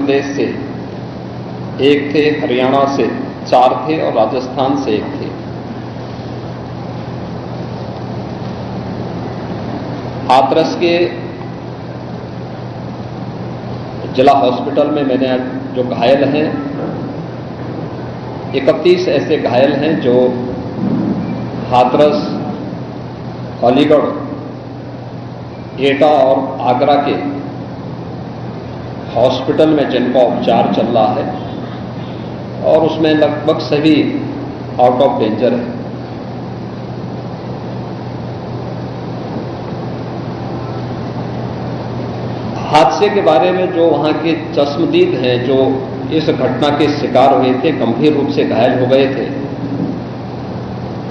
प्रदेश से 1 थे, हरियाणा से 4 थे और राजस्थान से 1 थे। हाथरस के जिला हॉस्पिटल में मैंने जो घायल हैं, 31 ऐसे घायल हैं जो हाथरस, अलीगढ़, एटा और आगरा के हॉस्पिटल में जिनका उपचार चल रहा है और उसमें लगभग सभी आउट ऑफ डेंजर है। हादसे के बारे में जो वहां के चश्मदीद हैं, जो इस घटना के शिकार हुए थे, गंभीर रूप से घायल हो गए थे,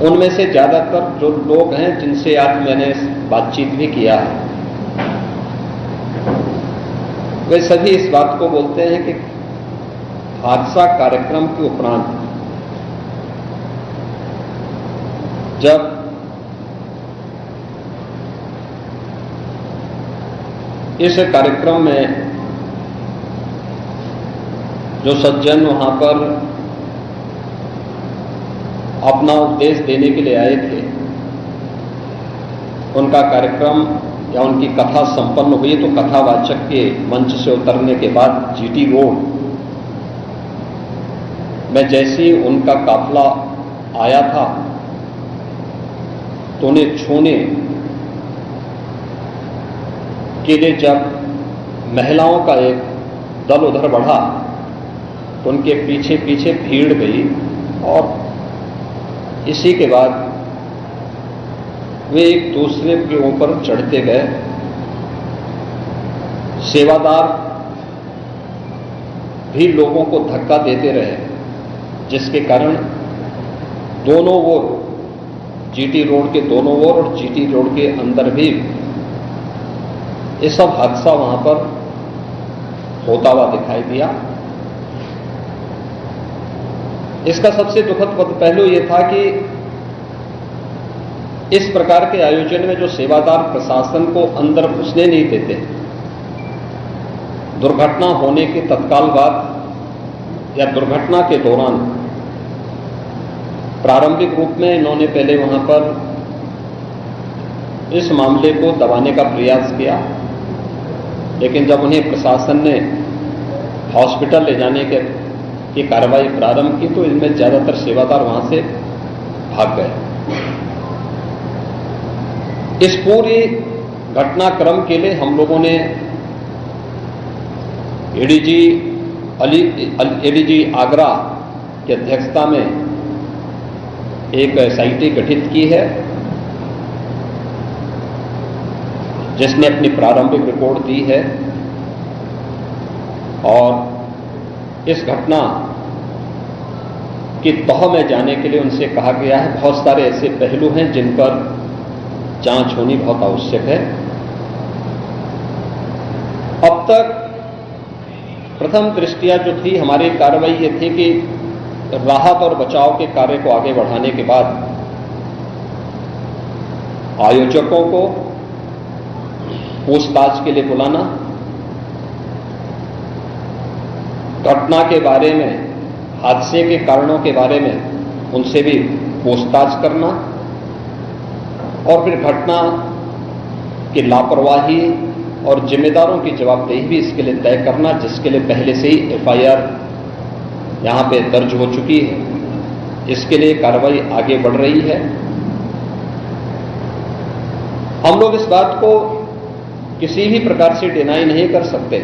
उनमें से ज्यादातर जो लोग हैं जिनसे आज मैंने बातचीत भी किया है, वे सभी इस बात को बोलते हैं कि हादसा कार्यक्रम के उपरांत जब इस कार्यक्रम में जो सज्जन वहां पर अपना उपदेश देने के लिए आए थे, उनका कार्यक्रम या उनकी कथा संपन्न हुई तो कथावाचक के मंच से उतरने के बाद जीटी रोड में जैसे ही उनका काफिला आया था तो उन्हें छूने के लिए जब महिलाओं का एक दल उधर बढ़ा तो उनके पीछे पीछे भीड़ गई और इसी के बाद वे एक दूसरे के ऊपर चढ़ते गए। सेवादार भी लोगों को धक्का देते रहे, जिसके कारण दोनों ओर, जीटी रोड के दोनों ओर और जीटी रोड के अंदर भी ये सब हादसा वहां पर होता हुआ दिखाई दिया। इसका सबसे दुखद पहलू यह था कि इस प्रकार के आयोजन में जो सेवादार प्रशासन को अंदर घुसने नहीं देते, दुर्घटना होने के तत्काल बाद या दुर्घटना के दौरान प्रारंभिक रूप में इन्होंने पहले वहां पर इस मामले को दबाने का प्रयास किया, लेकिन जब उन्हें प्रशासन ने हॉस्पिटल ले जाने की कार्रवाई प्रारंभ की तो इनमें ज्यादातर सेवादार वहां से भाग गए। इस पूरी घटनाक्रम के लिए हम लोगों ने एडीजी आगरा की अध्यक्षता में एक एसआईटी गठित की है, जिसने अपनी प्रारंभिक रिपोर्ट दी है और इस घटना की तह में जाने के लिए उनसे कहा गया है। बहुत सारे ऐसे पहलू हैं जिन पर जांच होनी बहुत आवश्यक है। अब तक प्रथम दृष्टया जो थी हमारी कार्रवाई ये थी कि राहत और बचाव के कार्य को आगे बढ़ाने के बाद आयोजकों को पूछताछ के लिए बुलाना, घटना के बारे में, हादसे के कारणों के बारे में उनसे भी पूछताछ करना और फिर घटना की लापरवाही और जिम्मेदारों की जवाबदेही भी इसके लिए तय करना, जिसके लिए पहले से ही एफआईआर यहां पे दर्ज हो चुकी है। इसके लिए कार्रवाई आगे बढ़ रही है। हम लोग इस बात को किसी भी प्रकार से डिनाई नहीं कर सकते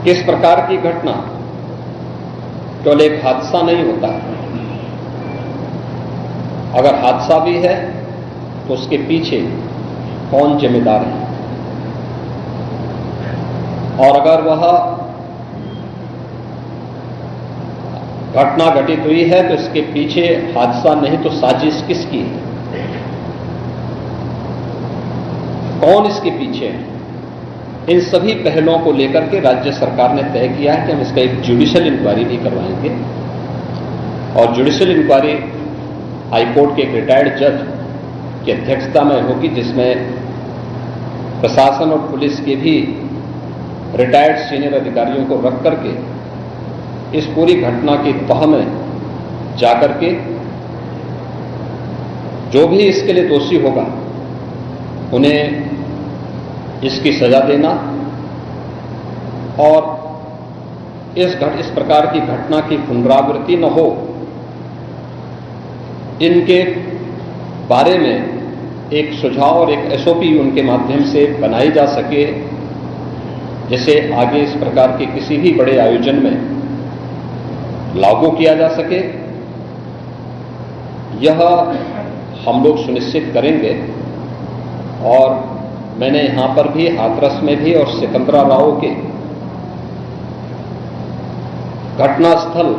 कि इस प्रकार की घटना केवल एक हादसा नहीं होता है। अगर हादसा भी है तो उसके पीछे कौन जिम्मेदार है, और अगर वह घटना घटित हुई है तो इसके पीछे हादसा नहीं तो साजिश किसकी है, कौन इसके पीछे है। इन सभी पहलुओं को लेकर के राज्य सरकार ने तय किया है कि हम इसका एक जुडिशियल इंक्वायरी भी करवाएंगे और जुडिशियल इंक्वायरी हाईकोर्ट के एक रिटायर्ड जज की अध्यक्षता में होगी, जिसमें प्रशासन और पुलिस के भी रिटायर्ड सीनियर अधिकारियों को रख करके इस पूरी घटना की तह में जाकर के जो भी इसके लिए दोषी होगा उन्हें इसकी सजा देना और इस प्रकार की घटना की पुनरावृत्ति न हो, इनके बारे में एक सुझाव और एक एसओपी उनके माध्यम से बनाई जा सके, जिसे आगे इस प्रकार के किसी भी बड़े आयोजन में लागू किया जा सके। यह हम लोग सुनिश्चित करेंगे। और मैंने यहां पर भी हाथरस में भी और सिकंदराबाद के घटनास्थल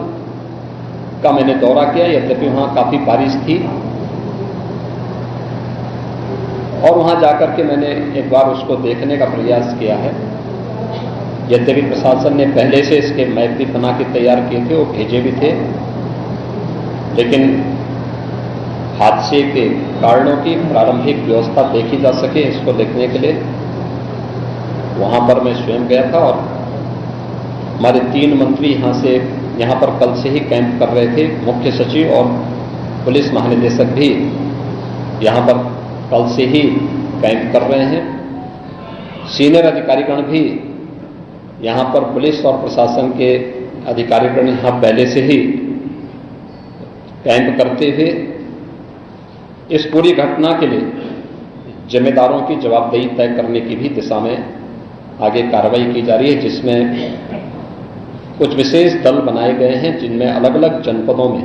का मैंने दौरा किया, यद्यपि वहां काफी बारिश थी, और वहां जाकर के मैंने एक बार उसको देखने का प्रयास किया है। यद्यपि प्रशासन ने पहले से इसके मैप भी बना के तैयार किए थे, वो भेजे भी थे, लेकिन हादसे के कारणों की प्रारंभिक व्यवस्था देखी जा सके इसको देखने के लिए वहां पर मैं स्वयं गया था। और हमारे 3 मंत्री यहां पर कल से ही कैंप कर रहे थे। मुख्य सचिव और पुलिस महानिदेशक भी यहां पर कल से ही कैंप कर रहे हैं। सीनियर अधिकारीगण भी यहां पर पुलिस और प्रशासन के अधिकारीगण यहां पहले से ही कैंप करते हुए इस पूरी घटना के लिए जिम्मेदारों की जवाबदेही तय करने की भी दिशा में आगे कार्रवाई की जा रही है, जिसमें कुछ विशेष दल बनाए गए हैं, जिनमें अलग अलग जनपदों में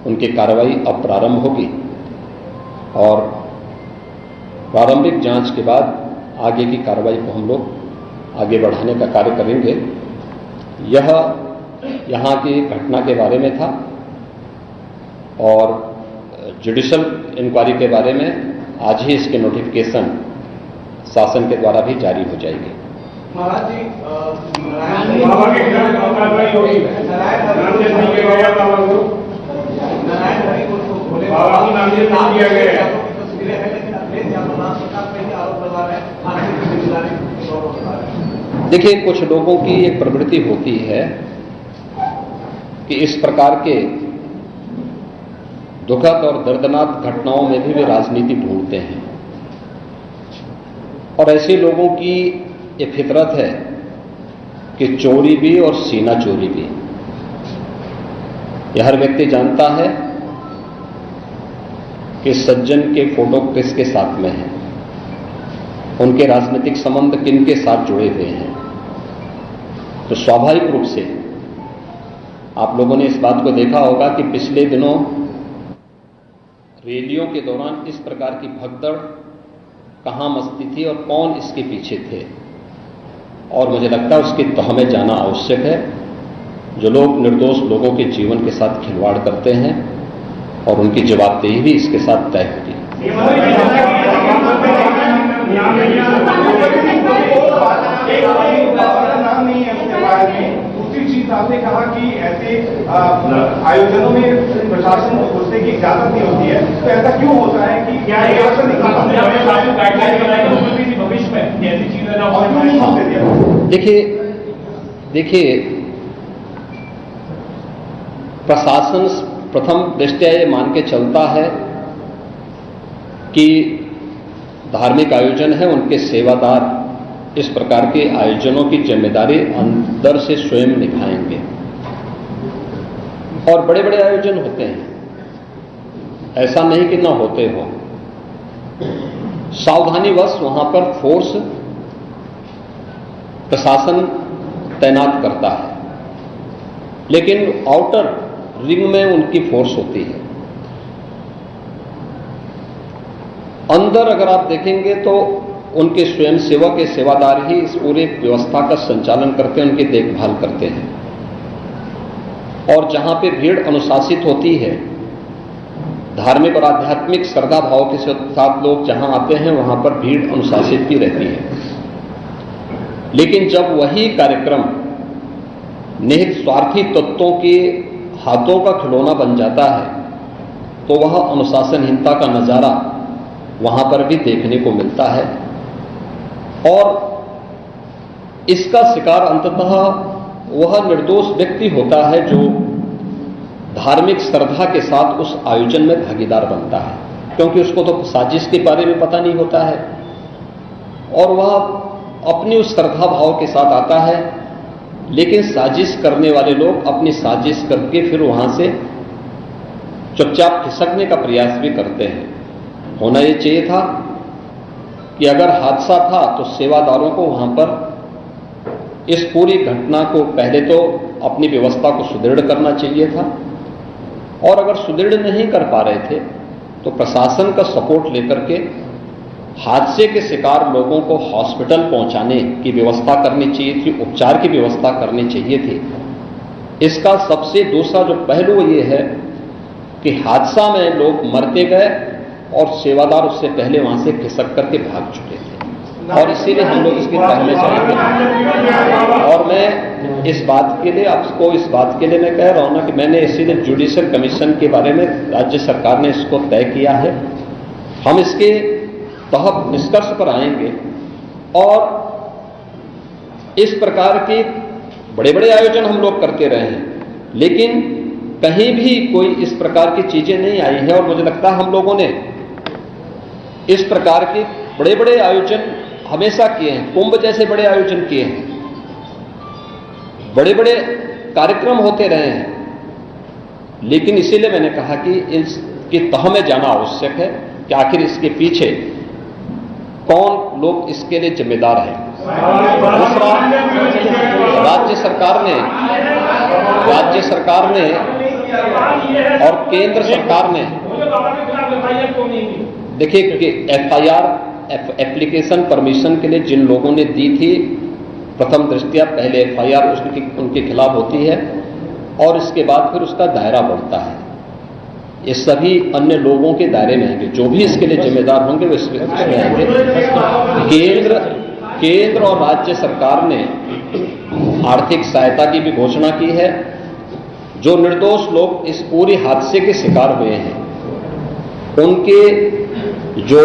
उनकी कार्रवाई अब प्रारंभ होगी और प्रारंभिक जांच के बाद आगे की कार्रवाई को हम लोग आगे बढ़ाने का कार्य करेंगे। यह यहाँ की घटना के बारे में था और जुडिशल इंक्वायरी के बारे में आज ही इसके नोटिफिकेशन शासन के द्वारा भी जारी हो जाएगी। महाराज जी, बाबा के खिलाफ कार्रवाई होगी। बाबा को नामजद नहीं किया गया है। देखिए, कुछ लोगों की एक प्रवृत्ति होती है कि इस प्रकार के दुखद और दर्दनाक घटनाओं में भी वे राजनीति ढूंढते हैं, और ऐसे लोगों की ये फितरत है कि चोरी भी और सीना चोरी भी। यह हर व्यक्ति जानता है कि सज्जन के फोटो किसके साथ में है, उनके राजनीतिक संबंध किन के साथ जुड़े हुए हैं। तो स्वाभाविक रूप से आप लोगों ने इस बात को देखा होगा कि पिछले दिनों रैलियों के दौरान इस प्रकार की भगदड़ कहां मचती थी और कौन इसके पीछे थे, और मुझे लगता है उसकी तह में जाना आवश्यक है। जो लोग निर्दोष लोगों के जीवन के साथ खिलवाड़ करते हैं और उनकी जवाबदेही भी इसके साथ तय होगी। आपने कहा कि ऐसे आयोजनों में प्रशासन को घुसने की इजाजत नहीं होती है, तो ऐसा क्यों होता है कि क्या भविष्य में ऐसी चीजें ना हो? देखिए प्रशासन प्रथम दृष्टया ये मान के चलता है कि धार्मिक आयोजन है, उनके सेवादार इस प्रकार के आयोजनों की जिम्मेदारी अंदर से स्वयं निभाएंगे। और बड़े बड़े आयोजन होते हैं, ऐसा नहीं कि ना होते हो। सावधानीवश वहां पर फोर्स प्रशासन तैनात करता है, लेकिन आउटर रिंग में उनकी फोर्स होती है। अंदर अगर आप देखेंगे तो उनके स्वयंसेवक के सेवादार ही इस पूरे व्यवस्था का संचालन करते हैं, उनकी देखभाल करते हैं। और जहां पे भीड़ अनुशासित होती है, धार्मिक और आध्यात्मिक श्रद्धा भाव के साथ लोग जहां आते हैं, वहां पर भीड़ अनुशासित भी रहती है। लेकिन जब वही कार्यक्रम निहित स्वार्थी तत्वों के हाथों का खिलौना बन जाता है, तो वह अनुशासनहीनता का नजारा वहां पर भी देखने को मिलता है। और इसका शिकार अंततः वह निर्दोष व्यक्ति होता है जो धार्मिक श्रद्धा के साथ उस आयोजन में भागीदार बनता है, क्योंकि उसको तो साजिश के बारे में पता नहीं होता है और वह अपनी उस श्रद्धा भाव के साथ आता है, लेकिन साजिश करने वाले लोग अपनी साजिश करके फिर वहां से चुपचाप खिसकने का प्रयास भी करते हैं। होना यह चाहिए था कि अगर हादसा था तो सेवादारों को वहां पर इस पूरी घटना को पहले तो अपनी व्यवस्था को सुदृढ़ करना चाहिए था, और अगर सुदृढ़ नहीं कर पा रहे थे तो प्रशासन का सपोर्ट लेकर के हादसे के शिकार लोगों को हॉस्पिटल पहुंचाने की व्यवस्था करनी चाहिए थी, उपचार की व्यवस्था करनी चाहिए थी। इसका सबसे दूसरा जो पहलू ये है कि हादसा में लोग मरते गए और सेवादार उससे पहले वहां से खिसक करके भाग चुके थे, और इसीलिए हम लोग इसकी तह में चलेंगे। और मैं इस बात के लिए आपको इस बात के लिए मैं कह रहा हूं ना कि मैंने इसीलिए जुडिशियल कमीशन के बारे में राज्य सरकार ने इसको तय किया है। हम इसके तहत निष्कर्ष पर आएंगे और इस प्रकार के बड़े बड़े आयोजन हम लोग करते रहे हैं, लेकिन कहीं भी कोई इस प्रकार की चीजें नहीं आई है। और मुझे लगता है हम लोगों ने इस प्रकार के बड़े बड़े आयोजन हमेशा किए हैं, कुंभ जैसे बड़े आयोजन किए हैं, बड़े बड़े कार्यक्रम होते रहे हैं, लेकिन इसीलिए मैंने कहा कि इसकी तह में जाना आवश्यक है कि आखिर इसके पीछे कौन लोग इसके लिए जिम्मेदार हैं। दूसरा, राज्य सरकार ने और केंद्र सरकार ने, देखिए कि एफआईआर एप्लीकेशन परमिशन के लिए जिन लोगों ने दी थी, प्रथम दृष्टया पहले एफआईआर उनके खिलाफ होती है और इसके बाद फिर उसका दायरा बढ़ता है। ये सभी अन्य लोगों के दायरे में आएंगे, जो भी इसके लिए जिम्मेदार होंगे वो इसमें आएंगे। केंद्र और राज्य सरकार ने आर्थिक सहायता की भी घोषणा की है। जो निर्दोष लोग इस पूरे हादसे के शिकार हुए हैं, उनके जो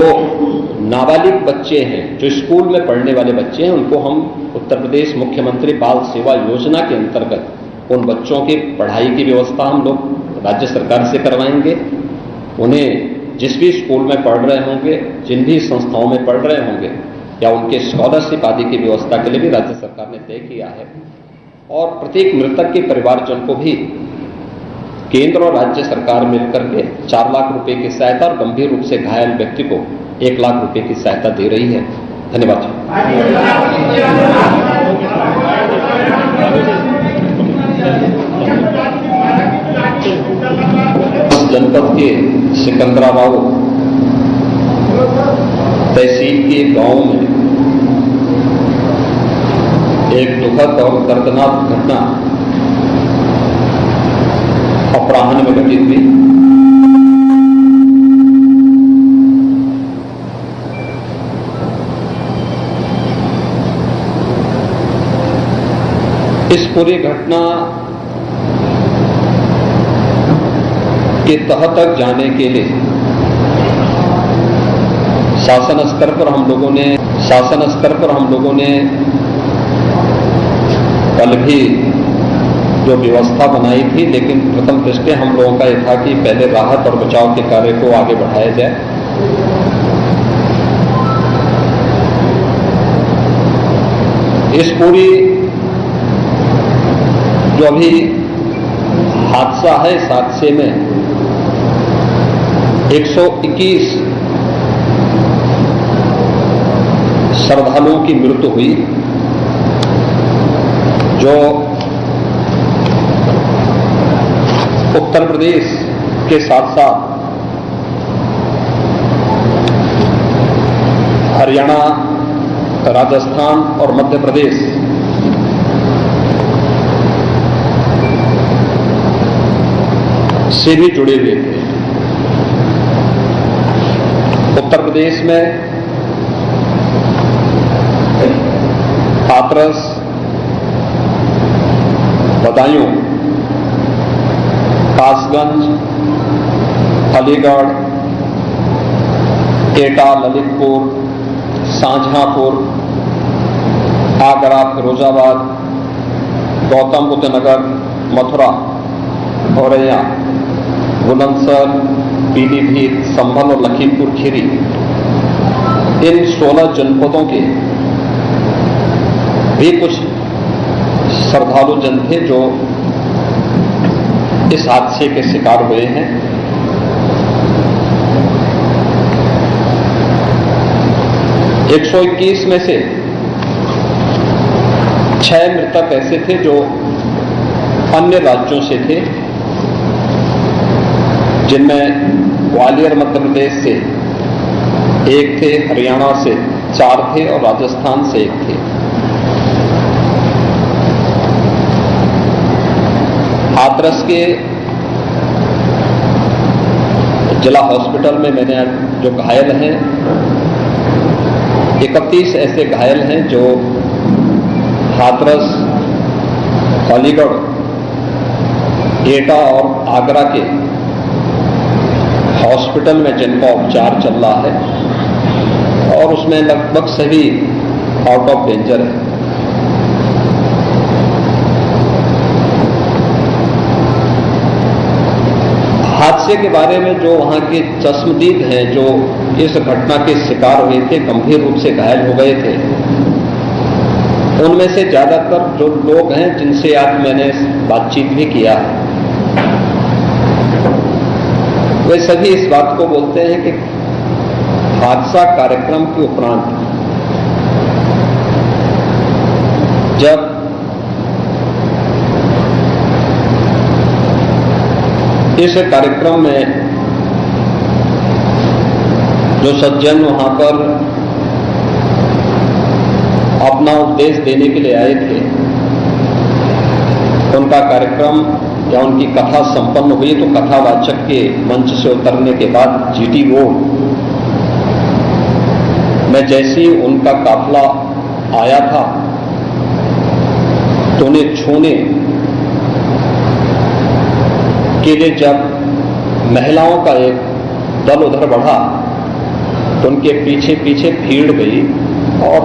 नाबालिग बच्चे हैं, जो स्कूल में पढ़ने वाले बच्चे हैं, उनको हम उत्तर प्रदेश मुख्यमंत्री बाल सेवा योजना के अंतर्गत उन बच्चों की पढ़ाई की व्यवस्था हम लोग राज्य सरकार से करवाएंगे। उन्हें जिस भी स्कूल में पढ़ रहे होंगे, जिन भी संस्थाओं में पढ़ रहे होंगे, या उनके स्कॉलरशिप आदि की व्यवस्था के लिए भी राज्य सरकार ने तय किया है। और प्रत्येक मृतक के परिवारजन को भी केंद्र और राज्य सरकार मिलकर के 4 लाख रुपए की सहायता और गंभीर रूप से घायल व्यक्ति को 1 लाख रुपए की सहायता दे रही है। धन्यवाद। जनपद के सिकंदराबाद तहसील के गांव में एक दुखद और दर्दनाक घटना अपराह्न में घटित हुई। इस पूरी घटना के तह तक जाने के लिए शासन स्तर पर हम लोगों ने कल भी जो व्यवस्था बनाई थी, लेकिन प्रथम दृष्टया हम लोगों का यह था कि पहले राहत और बचाव के कार्य को आगे बढ़ाया जाए। इस पूरी जो अभी हादसा है, इस हादसे में 121 श्रद्धालुओं की मृत्यु हुई, जो उत्तर प्रदेश के साथ साथ हरियाणा, राजस्थान और मध्य प्रदेश से भी जुड़े हुए थे। उत्तर प्रदेश में हाथरस, बदायूं, कासगंज, अलीगढ़, एटा, ललितपुर, शाहजहांपुर, आगरा, फिरोजाबाद, गौतम बुद्ध नगर, मथुरा, औरैया, बुलंदशहर, पीलीभीत, संभल और लखीमपुर खीरी, इन 16 जनपदों के भी कुछ श्रद्धालु जन थे जो इस हादसे के शिकार हुए हैं। एक 121 में से 6 मृतक ऐसे थे जो अन्य राज्यों से थे, जिनमें ग्वालियर मध्य प्रदेश से 1 थे, हरियाणा से 4 थे और राजस्थान से 1 थे। हाथरस के जिला हॉस्पिटल में मैंने जो घायल हैं, 31 ऐसे घायल हैं जो हाथरस, अलीगढ़, एटा और आगरा के हॉस्पिटल में जिनका उपचार चल रहा है और उसमें लगभग सभी आउट ऑफ डेंजर है। हादसे के बारे में जो वहां के चश्मदीद हैं, जो इस घटना के शिकार हुए थे, गंभीर रूप से घायल हो गए थे, उनमें से ज्यादातर जो लोग हैं जिनसे आज मैंने बातचीत भी किया है, वे सभी इस बात को बोलते हैं कि हादसा कार्यक्रम के उपरांत जब इस कार्यक्रम में जो सज्जन वहां पर अपना उपदेश देने के लिए आए थे, उनका कार्यक्रम या उनकी कथा संपन्न हुई तो कथावाचक के मंच से उतरने के बाद जीटी रोड में जैसे ही उनका काफिला आया था तो उन्हें छूने के लिए जब महिलाओं का एक दल उधर बढ़ा तो उनके पीछे पीछे भीड़ गई और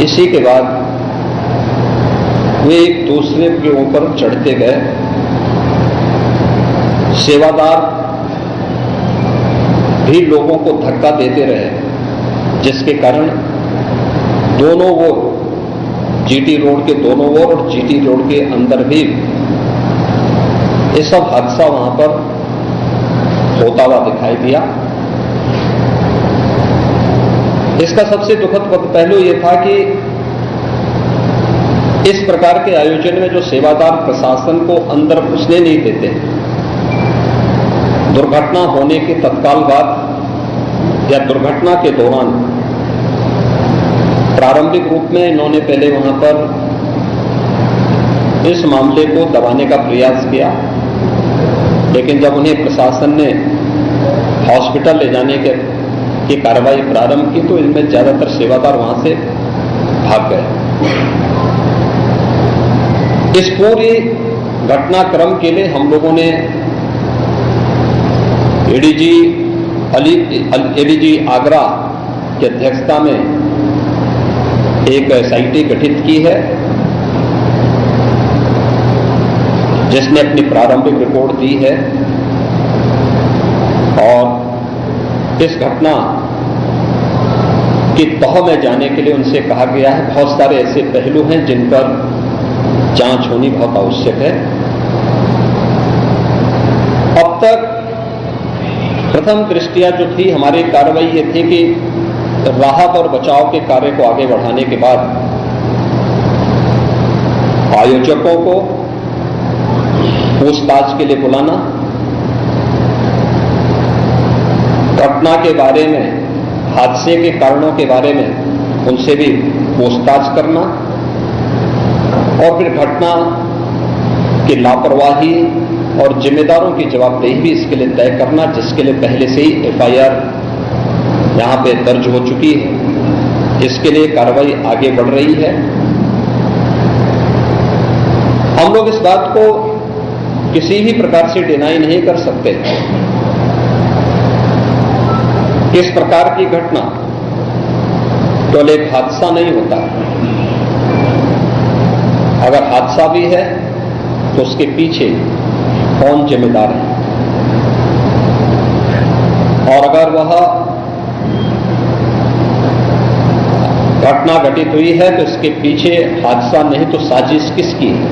इसी के बाद वे एक दूसरे के ऊपर चढ़ते गए। सेवादार भी लोगों को धक्का देते रहे, जिसके कारण दोनों ओर, जीटी रोड के दोनों ओर और जीटी रोड के अंदर भी ये सब हादसा वहां पर होता हुआ दिखाई दिया। इसका सबसे दुखद पहलू यह था कि इस प्रकार के आयोजन में जो सेवादार प्रशासन को अंदर घुसने नहीं देते, दुर्घटना होने के तत्काल बाद या दुर्घटना के दौरान प्रारंभिक रूप में इन्होंने पहले वहां पर इस मामले को दबाने का प्रयास किया, लेकिन जब उन्हें प्रशासन ने हॉस्पिटल ले जाने की कार्रवाई प्रारंभ की तो इनमें ज्यादातर सेवादार वहां से भाग गए। इस पूरी घटनाक्रम के लिए हम लोगों ने एडीजी आगरा की अध्यक्षता में एक एसआईटी गठित की है, जिसने अपनी प्रारंभिक रिपोर्ट दी है और इस घटना की तह में जाने के लिए उनसे कहा गया है। बहुत सारे ऐसे पहलू हैं जिन पर जांच होनी बहुत आवश्यक है। अब तक प्रथम दृष्टिया जो थी हमारी कार्रवाई ये थी कि राहत और बचाव के कार्य को आगे बढ़ाने के बाद आयोजकों को पूछताछ के लिए बुलाना, घटना के बारे में, हादसे के कारणों के बारे में उनसे भी पूछताछ करना और फिर घटना की लापरवाही और जिम्मेदारों की जवाबदेही भी इसके लिए तय करना, जिसके लिए पहले से ही एफआईआर यहां पे दर्ज हो चुकी है। इसके लिए कार्रवाई आगे बढ़ रही है। हम लोग इस बात को किसी भी प्रकार से डिनाई नहीं कर सकते। इस प्रकार की घटना केवल एक हादसा नहीं होता, अगर हादसा भी है तो उसके पीछे कौन जिम्मेदार है, और अगर वह घटना घटित हुई है तो इसके पीछे हादसा नहीं तो साजिश किसकी है,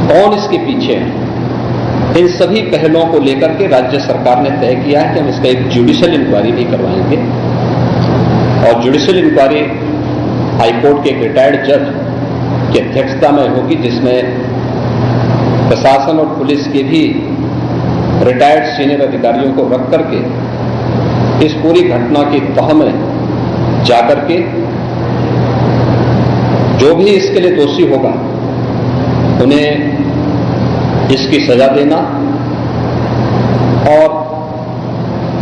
कौन इसके पीछे है। इन सभी पहलुओं को लेकर के राज्य सरकार ने तय किया है कि हम इसका एक जुडिशियल इंक्वायरी भी करवाएंगे, और जुडिशियल इंक्वायरी हाईकोर्ट के एक रिटायर्ड जज की अध्यक्षता में होगी, जिसमें प्रशासन और पुलिस के भी रिटायर्ड सीनियर अधिकारियों को रख करके इस पूरी घटना की तह में जाकर के जो भी इसके लिए दोषी होगा उन्हें इसकी सजा देना, और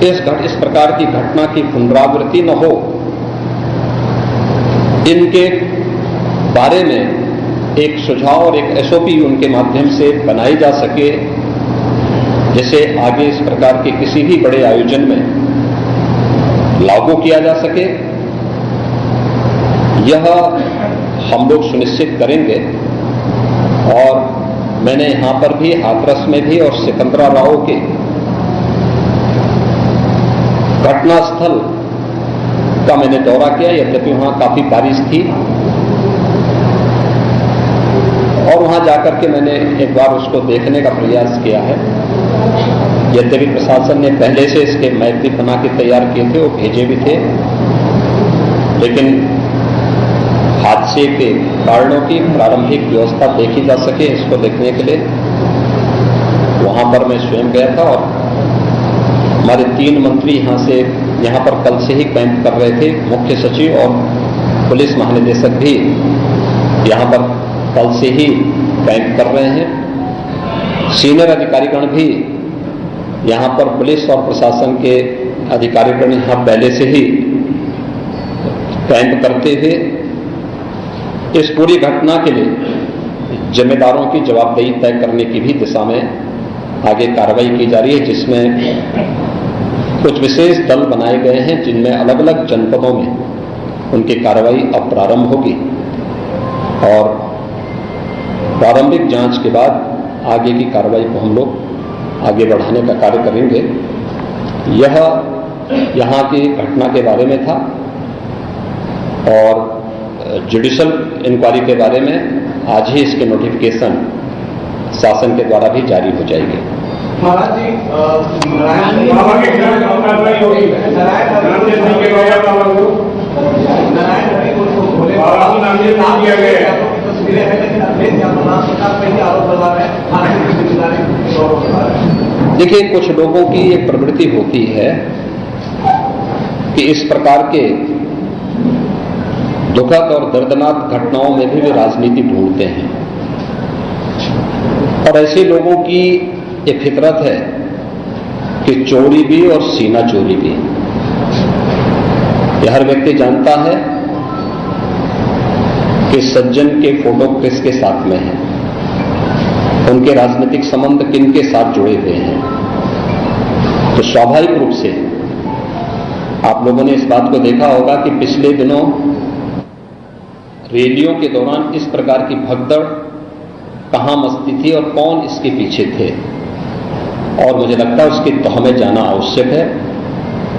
इस प्रकार की घटना की पुनरावृत्ति न हो, इनके बारे में एक सुझाव और एक एसओपी उनके माध्यम से बनाई जा सके, जिसे आगे इस प्रकार के किसी भी बड़े आयोजन में लागू किया जा सके। यह हम लोग सुनिश्चित करेंगे, और मैंने यहां पर भी हाथरस में भी और सिकंदराबाद के घटनास्थल का मैंने दौरा किया, यद्यपि वहां काफी बारिश थी, और वहां जाकर के मैंने एक बार उसको देखने का प्रयास किया है। यद्यपि प्रशासन ने पहले से इसके मैप भी बना के तैयार किए थे, वो भेजे भी थे, लेकिन हादसे के कारणों की प्रारंभिक व्यवस्था देखी जा सके इसको देखने के लिए वहां पर मैं स्वयं गया था, और हमारे 3 मंत्री यहां पर कल से ही कैंप कर रहे थे। मुख्य सचिव और पुलिस महानिदेशक भी यहां पर कल से ही कैंप कर रहे हैं। सीनियर अधिकारीगण भी यहां पर पुलिस और प्रशासन के अधिकारीगण यहां पहले से ही कैंप करते हुए इस पूरी घटना के लिए जिम्मेदारों की जवाबदेही तय करने की भी दिशा में आगे कार्रवाई की जा रही है, जिसमें कुछ विशेष दल बनाए गए हैं, जिनमें अलग अलग जनपदों में उनकी कार्रवाई अब प्रारंभ होगी, और प्रारंभिक जांच के बाद आगे की कार्रवाई को हम लोग आगे बढ़ाने का कार्य करेंगे। यह यहाँ की घटना के बारे में था, और जुडिशियल इंक्वायरी के बारे में आज ही इसके नोटिफिकेशन शासन के द्वारा भी जारी हो जाएगी। महाराज जी, देखिए, कुछ लोगों की एक प्रवृत्ति होती है कि इस प्रकार के दुखद और दर्दनाक घटनाओं में भी वे राजनीति ढूंढते हैं, और ऐसे लोगों की एक फितरत है कि चोरी भी और सीना चोरी भी। यह हर व्यक्ति जानता है कि सज्जन के फोटो किसके साथ में है, उनके राजनीतिक संबंध किन के साथ जुड़े हुए हैं। तो स्वाभाविक रूप से आप लोगों ने इस बात को देखा होगा कि पिछले दिनों रैलियों के दौरान इस प्रकार की भगदड़ कहां मचती थी और कौन इसके पीछे थे, और मुझे लगता है उसकी तह में जाना आवश्यक है।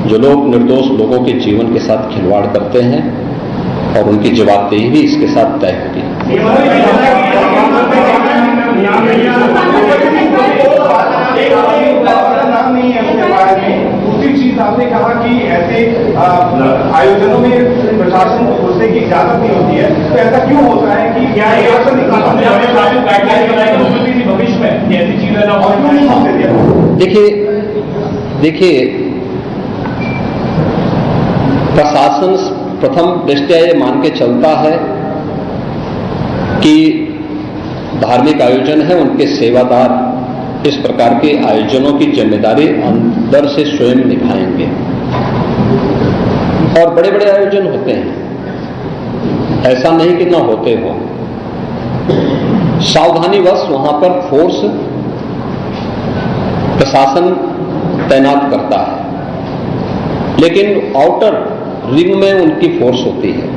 जो लोग निर्दोष लोगों के जीवन के साथ खिलवाड़ करते हैं, और उनकी जवाबदेही भी इसके साथ तय होगी। दूसरी चीज आपने कहा कि ऐसे आयोजनों में प्रशासन को घुसने की इजाजत नहीं होती है, तो ऐसा क्यों होता है कि क्या भविष्य में ऐसी चीजें ना हो? क्यों नहीं होते? देखिए, प्रशासन प्रथम दृष्टया ये मान के चलता है कि धार्मिक आयोजन है, उनके सेवादार इस प्रकार के आयोजनों की जिम्मेदारी अंदर से स्वयं निभाएंगे। और बड़े बड़े आयोजन होते हैं, ऐसा नहीं कि ना होते हो, सावधानीवश वहां पर फोर्स प्रशासन तैनात करता है, लेकिन आउटर रिंग में उनकी फोर्स होती है।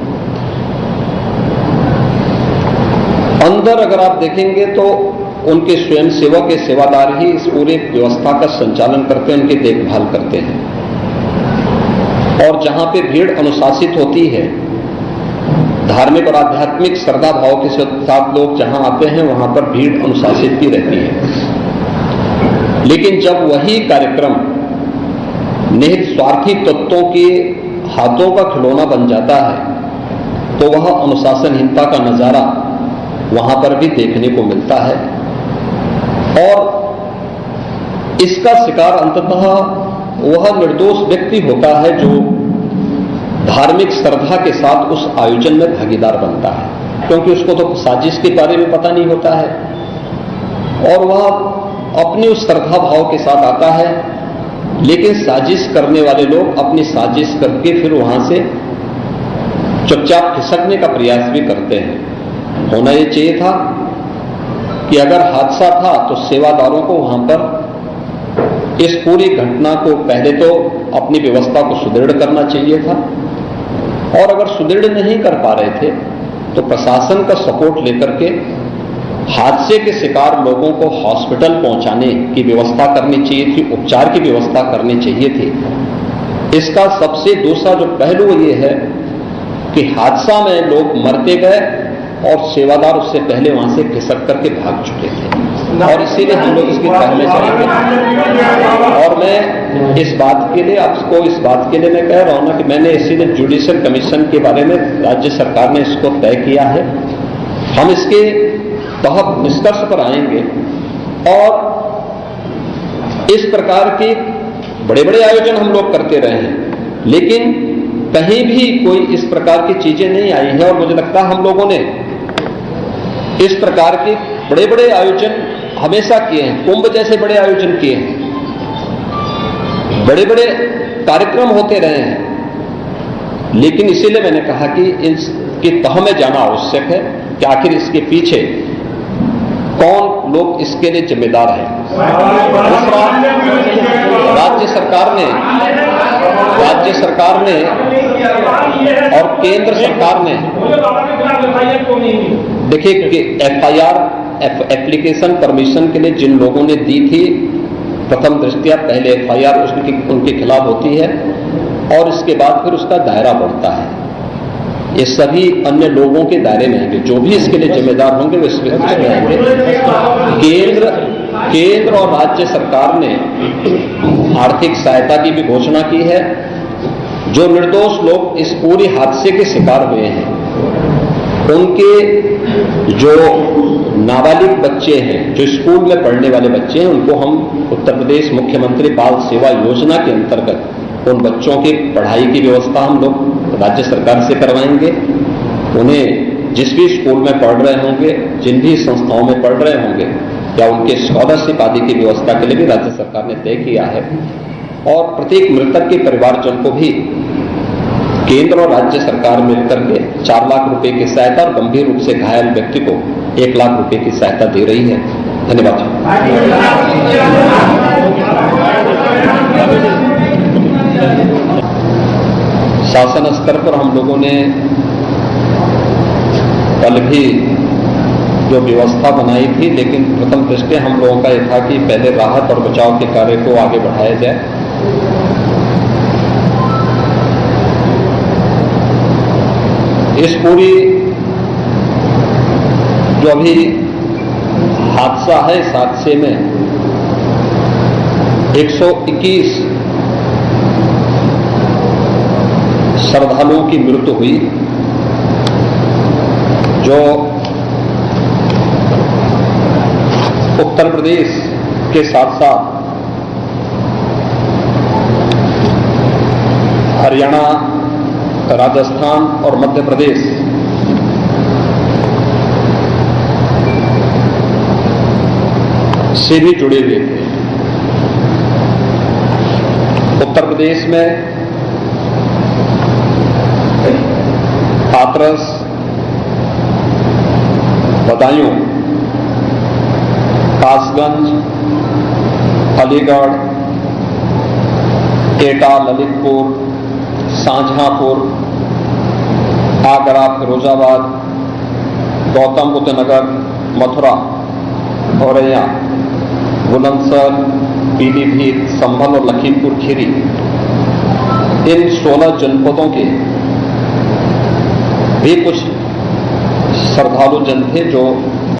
अंदर अगर आप देखेंगे तो उनके स्वयंसेवक, सेवादार ही इस पूरे व्यवस्था का संचालन करते हैं, उनकी देखभाल करते हैं। और जहां पे भीड़ अनुशासित होती है, धार्मिक और आध्यात्मिक श्रद्धा भाव के साथ लोग जहां आते हैं, वहां पर भीड़ अनुशासित भी रहती है। लेकिन जब वही कार्यक्रम निहित स्वार्थी तत्वों के हाथों का खिलौना बन जाता है, तो वह अनुशासनहीनता का नजारा वहां पर भी देखने को मिलता है। और इसका शिकार अंततः वह निर्दोष व्यक्ति होता है जो धार्मिक श्रद्धा के साथ उस आयोजन में भागीदार बनता है, क्योंकि उसको तो साजिश के बारे में पता नहीं होता है और वह अपनी उस श्रद्धा भाव के साथ आता है। लेकिन साजिश करने वाले लोग अपनी साजिश करके फिर वहां से चुपचाप खिसकने का प्रयास भी करते हैं। होना यह चाहिए था कि अगर हादसा था तो सेवादारों को वहां पर इस पूरी घटना को पहले तो अपनी व्यवस्था को सुदृढ़ करना चाहिए था, और अगर सुदृढ़ नहीं कर पा रहे थे तो प्रशासन का सपोर्ट लेकर के हादसे के शिकार लोगों को हॉस्पिटल पहुंचाने की व्यवस्था करनी चाहिए थी, उपचार की व्यवस्था करनी चाहिए थी। इसका सबसे दूसरा जो पहलू ये है कि हादसा में लोग मरते गए और सेवादार उससे पहले वहां से खिसक करके भाग चुके थे, और इसीलिए हम लोग इसकी पहले चलेंगे। और मैं इस बात के लिए आपको इस बात के लिए मैं कह रहा हूं ना कि मैंने इसीलिए जुडिशियल कमीशन के बारे में राज्य सरकार ने इसको तय किया है। हम इसके तहत निष्कर्ष पर आएंगे और इस प्रकार के बड़े बड़े आयोजन हम लोग करते रहे हैं, लेकिन कहीं भी कोई इस प्रकार की चीजें नहीं आई है। और मुझे लगता है हम लोगों ने इस प्रकार के बड़े बड़े आयोजन हमेशा किए हैं, कुंभ जैसे बड़े आयोजन किए हैं, बड़े बड़े कार्यक्रम होते रहे हैं। लेकिन इसीलिए मैंने कहा कि इसकी तह में जाना आवश्यक है कि आखिर इसके पीछे कौन लोग इसके लिए जिम्मेदार हैं। दूसरा, राज्य सरकार ने और केंद्र सरकार ने, देखिए कि एफआईआर एप्लीकेशन परमिशन के लिए जिन लोगों ने दी थी, प्रथम दृष्टया पहले एफआईआर उनके खिलाफ होती है और इसके बाद फिर उसका दायरा बढ़ता है। ये सभी अन्य लोगों के दायरे में आएंगे, जो भी इसके लिए जिम्मेदार होंगे वो इसमें आएंगे। केंद्र और राज्य सरकार ने आर्थिक सहायता की भी घोषणा की है। जो निर्दोष लोग इस पूरे हादसे के शिकार हुए हैं, उनके जो नाबालिग बच्चे हैं, जो स्कूल में पढ़ने वाले बच्चे हैं, उनको हम उत्तर प्रदेश मुख्यमंत्री बाल सेवा योजना के अंतर्गत उन बच्चों की पढ़ाई की व्यवस्था हम लोग राज्य सरकार से करवाएंगे। उन्हें जिस भी स्कूल में पढ़ रहे होंगे, जिन भी संस्थाओं में पढ़ रहे होंगे, या उनके स्कॉलरशिप आदि की व्यवस्था के लिए भी राज्य सरकार ने तय किया है। और प्रत्येक मृतक के परिवारजन को भी केंद्र और राज्य सरकार मिलकर के 4 लाख रुपए की सहायता और गंभीर रूप से घायल व्यक्ति को 1 लाख रुपए की सहायता दे रही है। धन्यवाद। शासन स्तर पर हम लोगों ने कल भी जो व्यवस्था बनाई थी, लेकिन प्रथम दृष्टया हम लोगों का यह था कि पहले राहत और बचाव के कार्य को आगे बढ़ाया जाए। इस पूरी जो अभी हादसा है, इस हादसे में 121 श्रद्धालुओं की मृत्यु हुई, जो उत्तर प्रदेश के साथ साथ हरियाणा, राजस्थान और मध्य प्रदेश से भी जुड़े हुए थे। उत्तर प्रदेश में हाथरस, बदायूं, कासगंज, अलीगढ़, एटा, ललितपुर, शाहजहांपुर, आगरा, फिरोजाबाद, गौतम बुद्ध नगर, मथुरा, औरैया, बुलंदशहर, पीलीभीत, संभल और लखीमपुर खीरी, इन 16 जनपदों के भी कुछ श्रद्धालु जन थे जो